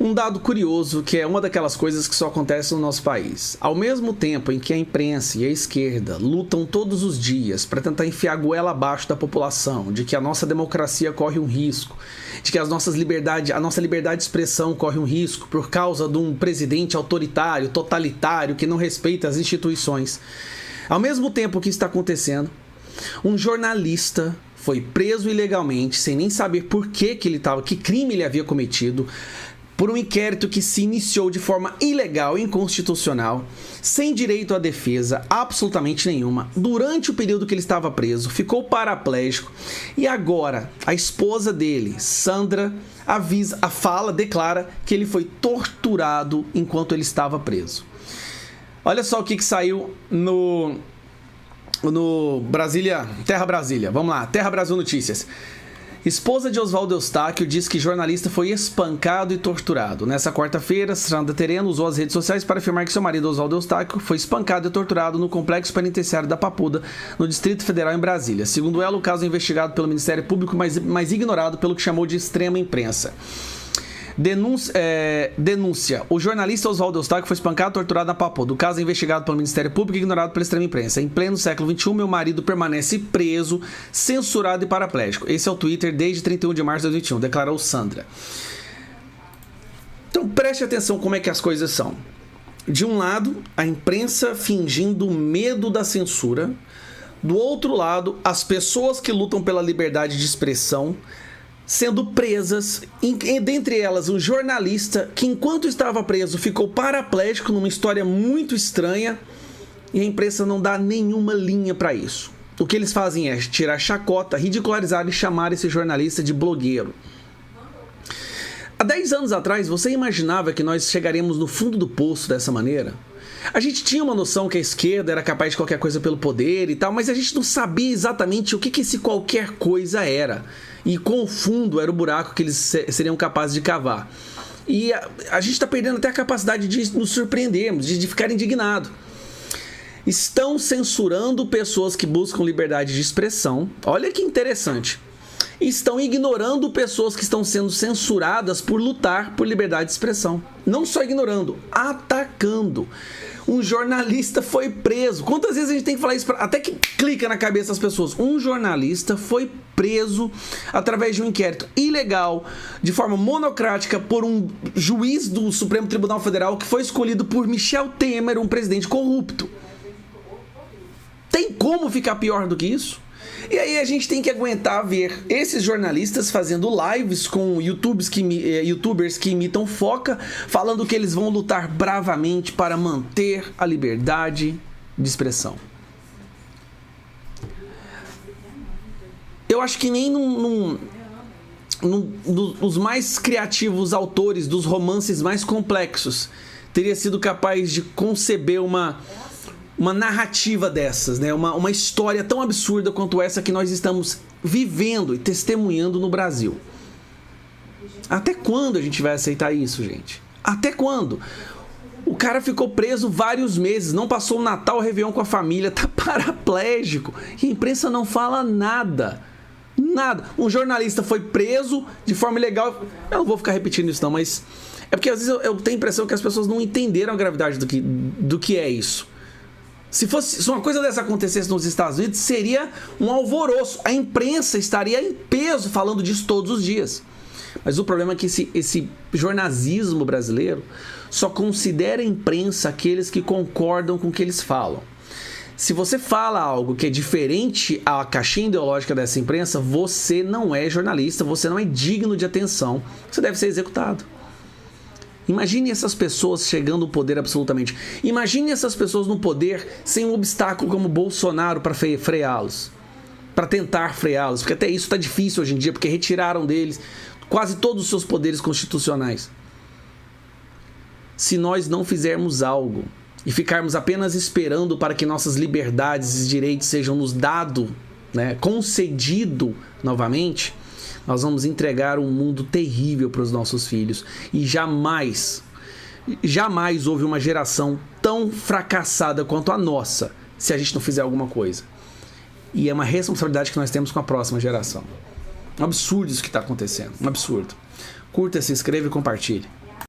Um dado curioso, que é uma daquelas coisas que só acontece no nosso país. Ao mesmo tempo em que a imprensa e a esquerda lutam todos os dias para tentar enfiar a goela abaixo da população, de que a nossa democracia corre um risco, de que a nossa liberdade de expressão corre um risco por causa de um presidente autoritário, totalitário, que não respeita as instituições. Ao mesmo tempo que isso está acontecendo, um jornalista foi preso ilegalmente, sem nem saber por que crime ele havia cometido, por um inquérito que se iniciou de forma ilegal e inconstitucional, sem direito à defesa absolutamente nenhuma, durante o período que ele estava preso, ficou paraplégico, e agora a esposa dele, Sandra, declara que ele foi torturado enquanto ele estava preso. Olha só o que saiu no Terra Brasília. Vamos lá, Terra Brasil Notícias. Esposa de Oswaldo Eustáquio diz que jornalista foi espancado e torturado. Nessa quarta-feira, Sandra Tereno usou as redes sociais para afirmar que seu marido, Oswaldo Eustáquio, foi espancado e torturado no complexo penitenciário da Papuda, no Distrito Federal, em Brasília. Segundo ela, o caso é investigado pelo Ministério Público, mas ignorado pelo que chamou de extrema imprensa. Denúncia. O jornalista Oswaldo Eustáquio foi espancado e torturado na Papuda. O caso é investigado pelo Ministério Público e ignorado pela extrema imprensa. Em pleno século XXI, meu marido permanece preso, censurado e paraplégico. Esse é o Twitter desde 31 de março de 2021, declarou Sandra. Então preste atenção como é que as coisas são. De um lado, a imprensa fingindo medo da censura. Do outro lado, as pessoas que lutam pela liberdade de expressão sendo presas, dentre elas um jornalista que, enquanto estava preso, ficou paraplégico numa história muito estranha, e a imprensa não dá nenhuma linha para isso. O que eles fazem é tirar chacota, ridicularizar e chamar esse jornalista de blogueiro. Há 10 anos atrás, você imaginava que nós chegaríamos no fundo do poço dessa maneira? A gente tinha uma noção que a esquerda era capaz de qualquer coisa pelo poder e tal, mas a gente não sabia exatamente o que esse qualquer coisa era. E quão fundo era o buraco que eles seriam capazes de cavar. E a gente está perdendo até a capacidade de nos surpreendermos, de ficar indignado. Estão censurando pessoas que buscam liberdade de expressão. Olha que interessante. Estão ignorando pessoas que estão sendo censuradas por lutar por liberdade de expressão. Não só ignorando, atacando. Um jornalista foi preso. Quantas vezes a gente tem que falar isso? Até que clica na cabeça das pessoas. Um jornalista foi preso através de um inquérito ilegal, de forma monocrática, por um juiz do Supremo Tribunal Federal que foi escolhido por Michel Temer, um presidente corrupto. Tem como ficar pior do que isso? E aí a gente tem que aguentar ver esses jornalistas fazendo lives com youtubers que imitam Foca, falando que eles vão lutar bravamente para manter a liberdade de expressão. Eu acho que nem os mais criativos autores dos romances mais complexos teria sido capaz de conceber uma narrativa dessas, né? Uma história tão absurda quanto essa que nós estamos vivendo e testemunhando no Brasil. Até quando a gente vai aceitar isso, gente? Até quando? O cara ficou preso vários meses, não passou o Natal, o Réveillon com a família, tá paraplégico, e a imprensa não fala nada. Nada. Um jornalista foi preso de forma ilegal. Eu não vou ficar repetindo isso não, mas é porque às vezes eu tenho a impressão que as pessoas não entenderam a gravidade do que é isso. Se uma coisa dessa acontecesse nos Estados Unidos, seria um alvoroço. A imprensa estaria em peso falando disso todos os dias. Mas o problema é que esse jornalismo brasileiro só considera a imprensa aqueles que concordam com o que eles falam. Se você fala algo que é diferente à caixinha ideológica dessa imprensa, você não é jornalista, você não é digno de atenção, você deve ser executado. Imagine essas pessoas chegando ao poder absolutamente. Imagine essas pessoas no poder sem um obstáculo como Bolsonaro para freá-los. Para tentar freá-los. Porque até isso está difícil hoje em dia, porque retiraram deles quase todos os seus poderes constitucionais. Se nós não fizermos algo e ficarmos apenas esperando para que nossas liberdades e direitos sejam nos dados, né, concedido novamente, nós vamos entregar um mundo terrível para os nossos filhos. E jamais houve uma geração tão fracassada quanto a nossa, se a gente não fizer alguma coisa. E é uma responsabilidade que nós temos com a próxima geração. Um absurdo isso que está acontecendo. Um absurdo. Curta, se inscreva e compartilhe.